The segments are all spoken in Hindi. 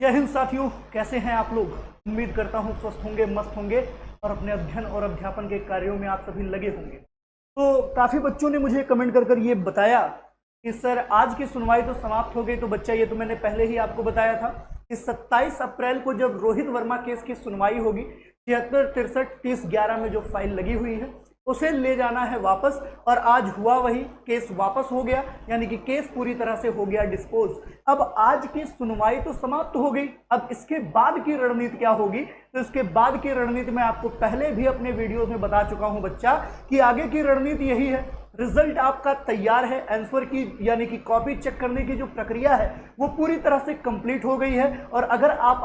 जय हिंद साथियों, कैसे हैं आप लोग। उम्मीद करता हूं स्वस्थ होंगे, मस्त होंगे और अपने अध्ययन और अध्यापन के कार्यों में आप सभी लगे होंगे। तो काफ़ी बच्चों ने मुझे कमेंट कर ये बताया कि सर आज की सुनवाई तो समाप्त हो गई। तो बच्चा ये तो मैंने पहले ही आपको बताया था कि 27 अप्रैल को जब रोहित वर्मा केस की सुनवाई होगी, 76, 63, 30, 11 में जो फाइल लगी हुई है उसे ले जाना है वापस। और आज हुआ वही, केस वापस हो गया, यानी कि केस पूरी तरह से हो गया डिस्पोज। अब आज की सुनवाई तो समाप्त हो गई, अब इसके बाद की रणनीति क्या होगी। तो इसके बाद की रणनीति मैं आपको पहले भी अपने वीडियोस में बता चुका हूं बच्चा, कि आगे की रणनीति यही है। रिजल्ट आपका तैयार है, आंसर की यानी कि कॉपी चेक करने की जो प्रक्रिया है वो पूरी तरह से कंप्लीट हो गई है। और अगर आप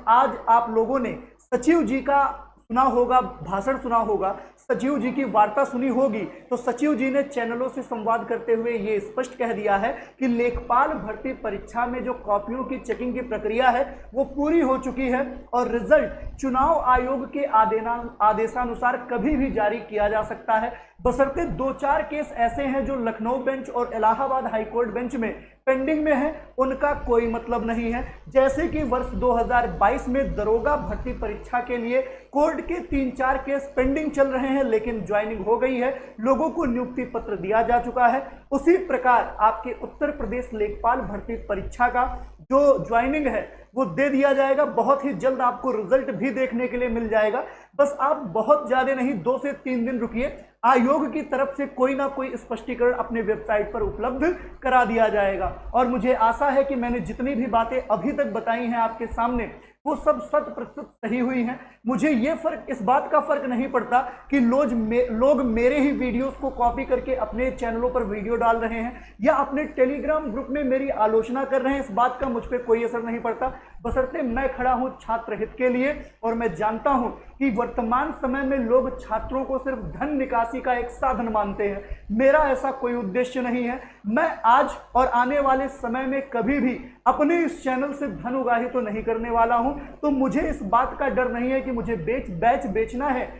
आज आप लोगों ने सचिव जी का सुना होगा, भाषण सुना होगा, सचिव जी की वार्ता सुनी होगी, तो सचिव जी ने चैनलों से संवाद करते हुए ये स्पष्ट कह दिया है कि लेखपाल भर्ती परीक्षा में जो कॉपियों की चेकिंग की प्रक्रिया है वो पूरी हो चुकी है और रिजल्ट चुनाव आयोग के आदेशानुसार कभी भी जारी किया जा सकता है। बशर्ते 2-4 केस ऐसे हैं जो लखनऊ बेंच और इलाहाबाद हाईकोर्ट बेंच में पेंडिंग में है, उनका कोई मतलब नहीं है। जैसे कि वर्ष 2022 में दरोगा भर्ती परीक्षा के लिए कोर्ट के 3-4 केस पेंडिंग चल रहे हैं, लेकिन ज्वाइनिंग हो गई है, लोगों को नियुक्ति पत्र दिया जा चुका है। उसी प्रकार आपके उत्तर प्रदेश लेखपाल भर्ती परीक्षा का जो ज्वाइनिंग है वो दे दिया जाएगा। बहुत ही जल्द आपको रिजल्ट भी देखने के लिए मिल जाएगा। बस आप बहुत ज्यादा नहीं, 2 से 3 दिन रुकिए, आयोग की तरफ से कोई ना कोई स्पष्टीकरण अपने वेबसाइट पर उपलब्ध करा दिया जाएगा। और मुझे आशा है कि मैंने जितनी भी बातें अभी तक बताई हैं आपके सामने वो सब 100% सही हुई हैं। मुझे ये फर्क, इस बात का फर्क नहीं पड़ता कि लोग मेरे ही वीडियोस को कॉपी करके अपने चैनलों पर वीडियो डाल रहे हैं या अपने टेलीग्राम ग्रुप में मेरी आलोचना कर रहे हैं, इस बात का मुझ पर कोई असर नहीं पड़ता। बशर्ते मैं खड़ा हूं छात्र हित के लिए और मैं जानता हूं कि वर्तमान समय में लोग छात्रों को सिर्फ धन निकासी का एक साधन मानते हैं। मेरा ऐसा कोई उद्देश्य नहीं है। मैं आज और आने वाले समय में कभी भी अपने इस चैनल से धन उगाही तो नहीं करने वाला हूं। तो मुझे इस बात का डर नहीं है कि मुझे बैच बेचना है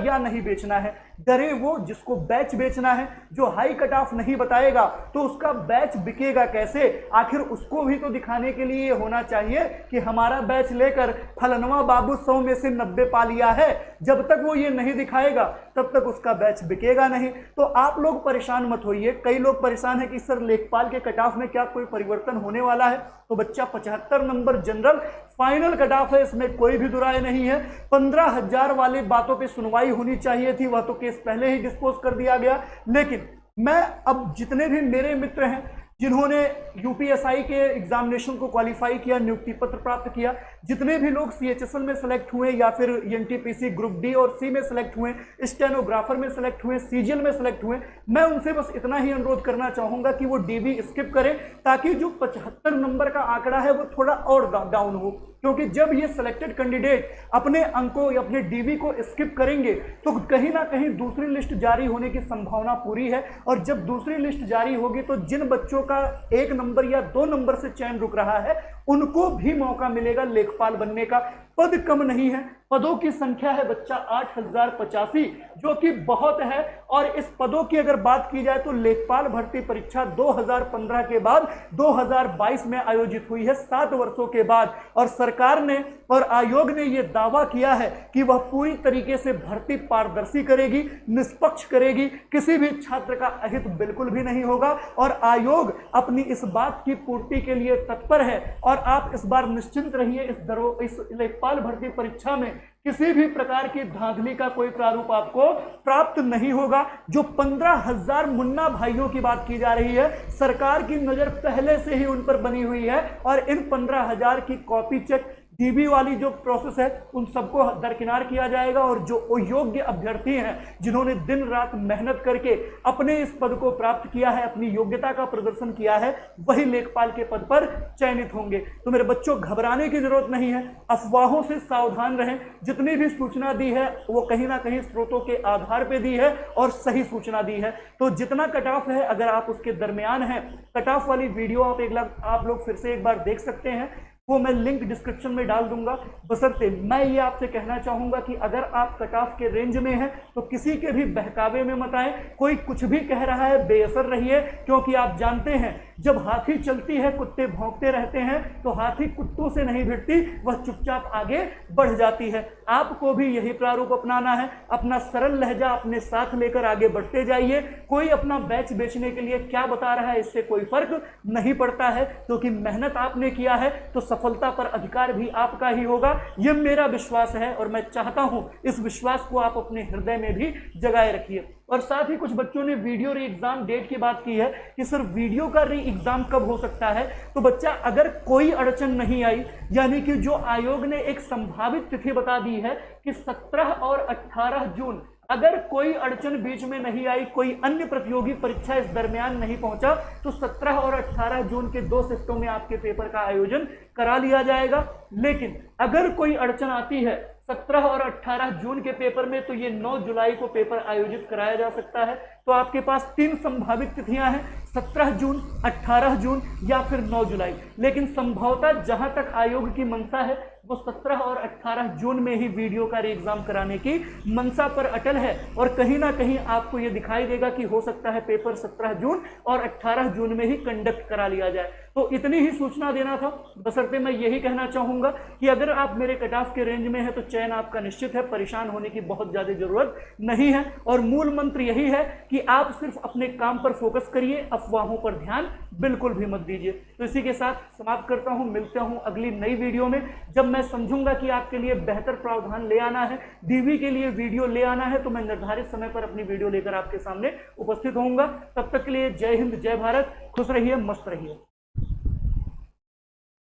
या नहीं बेचना है। डरे वो जिसको बैच बेचना है। जो हाई कट ऑफ नहीं बताएगा तो उसका बैच बिकेगा कैसे। आखिर उसको भी तो दिखाने के लिए होना चाहिए कि हमारा बैच लेकर फलनवा बाबू 100 में से 90 पा लिया है। जब तक वो ये नहीं दिखाएगा तब तक उसका बैच बिकेगा नहीं। तो आप लोग परेशान मत होइए। कई लोग परेशान है कि सर लेखपाल के कट ऑफ में क्या कोई परिवर्तन होने वाला है। तो बच्चा 75 number general final cut off है, इसमें कोई भी दुराय नहीं है। 15,000 वाली बातों पे सुनवाई होनी चाहिए थी, वह तो केस पहले ही डिस्पोज कर दिया गया। लेकिन मैं अब जितने भी मेरे मित्र हैं जिन्होंने यूपीएसआई के एग्जामिनेशन को क्वालिफाई किया, नियुक्ति पत्र प्राप्त किया, जितने भी लोग सीएचएसएल में सेलेक्ट हुए या फिर एनटीपीसी ग्रुप डी और सी में सेलेक्ट हुए, स्टेनोग्राफर में सेलेक्ट हुए, सीजीएल में सेलेक्ट हुए, मैं उनसे बस इतना ही अनुरोध करना चाहूंगा कि वो डीबी स्किप करें, ताकि जो 75 नंबर का आंकड़ा है वो थोड़ा और डाउन हो। क्योंकि जब ये सिलेक्टेड कैंडिडेट अपने अंकों या अपने डीबी को स्किप करेंगे तो कहीं ना कहीं दूसरी लिस्ट जारी होने की संभावना पूरी है। और जब दूसरी लिस्ट जारी होगी तो जिन बच्चों का 1 नंबर या 2 नंबर से चयन रुक रहा है उनको भी मौका मिलेगा लेखपाल बनने का। पद कम नहीं है, पदों की संख्या है बच्चा 8085, जो कि बहुत है। और इस पदों की अगर बात की जाए तो लेखपाल भर्ती परीक्षा 2015 के बाद 2022 में आयोजित हुई है, 7 वर्षों के बाद। और सरकार ने और आयोग ने यह दावा किया है कि वह पूरी तरीके से भर्ती पारदर्शी करेगी, निष्पक्ष करेगी, किसी भी छात्र का अहित बिल्कुल भी नहीं होगा। और आयोग अपनी इस बात की पूर्ति के लिए तत्पर है। और आप इस बार निश्चिंत रहिए, इस लेखपाल भर्ती परीक्षा में किसी भी प्रकार की धांधली का कोई प्रारूप आपको प्राप्त नहीं होगा। जो 15,000 मुन्ना भाइयों की बात की जा रही है, सरकार की नजर पहले से ही उन पर बनी हुई है। और इन 15,000 की कॉपी चेक डीबी वाली जो प्रोसेस है उन सबको दरकिनार किया जाएगा। और जो योग्य अभ्यर्थी हैं जिन्होंने दिन रात मेहनत करके अपने इस पद को प्राप्त किया है, अपनी योग्यता का प्रदर्शन किया है, वही लेखपाल के पद पर चयनित होंगे। तो मेरे बच्चों, घबराने की जरूरत नहीं है, अफवाहों से सावधान रहें। जितनी भी सूचना दी है वो कहीं ना कहीं स्रोतों के आधार पर दी है और सही सूचना दी है। तो जितना कट ऑफ है, अगर आप उसके दरमियान हैं, कट ऑफ वाली वीडियो आप लोग फिर से एक बार देख सकते हैं। वो मैं लिंक डिस्क्रिप्शन में डाल दूंगा। बशर्ते मैं ये आपसे कहना चाहूंगा कि अगर आप कट ऑफ के रेंज में हैं तो किसी के भी बहकावे में मत आए। कोई कुछ भी कह रहा है बेअसर रहिए, क्योंकि आप जानते हैं जब हाथी चलती है कुत्ते भौंकते रहते हैं, तो हाथी कुत्तों से नहीं भिड़ती, वह चुपचाप आगे बढ़ जाती है। आपको भी यही प्रारूप अपनाना है, अपना सरल लहजा अपने साथ लेकर आगे बढ़ते जाइए। कोई अपना बैच बेचने के लिए क्या बता रहा है इससे कोई फर्क नहीं पड़ता है, क्योंकि मेहनत आपने किया है तो सफलता पर अधिकार भी आपका ही होगा। यह मेरा विश्वास है और मैं चाहता हूं इस विश्वास को आप अपने हृदय में भी जगाए रखिए। और साथ ही कुछ बच्चों ने वीडियो री एग्जाम डेट की बात की है कि सर वीडियो का री एग्जाम कब हो सकता है। तो बच्चा, अगर कोई अड़चन नहीं आई, यानी कि जो आयोग ने एक संभावित तिथि बता दी है कि 17 और 18 जून, अगर कोई अड़चन बीच में नहीं आई, कोई अन्य प्रतियोगी परीक्षा इस दरमियान नहीं पहुंचा, तो 17 और 18 जून के 2 शिफ्टों में आपके पेपर का आयोजन करा लिया जाएगा। लेकिन अगर कोई अड़चन आती है 17 और 18 जून के पेपर में, तो ये 9 जुलाई को पेपर आयोजित कराया जा सकता है। तो आपके पास 3 संभावित तिथियां हैं, 17 जून, 18 जून या फिर 9 जुलाई। लेकिन संभवतः जहां तक आयोग की मंशा है वो 17 और 18 जून में ही वीडियो का री एग्जाम कराने की मंशा पर अटल है। और कहीं ना कहीं आपको ये दिखाई देगा कि हो सकता है पेपर 17 जून और 18 जून में ही कंडक्ट करा लिया जाए। तो इतनी ही सूचना देना था। बशर्ते मैं यही कहना चाहूंगा कि अगर आप मेरे कट ऑफ के रेंज में है तो चयन आपका निश्चित है, परेशान होने की बहुत ज्यादा जरूरत नहीं है। और मूल मंत्र यही है कि आप सिर्फ अपने काम पर फोकस करिए, अफवाहों पर ध्यान बिल्कुल भी मत दीजिए। तो इसी के साथ समाप्त करता हूं, मिलता हूं अगली नई वीडियो में, जब मैं समझूंगा कि आपके लिए बेहतर प्रावधान ले आना है, डीवी के लिए वीडियो ले आना है, तो मैं निर्धारित समय पर अपनी वीडियो लेकर आपके सामने उपस्थित होऊंगा। तब तक के लिए जय हिंद, जय भारत, खुश रहिए, मस्त रहिए।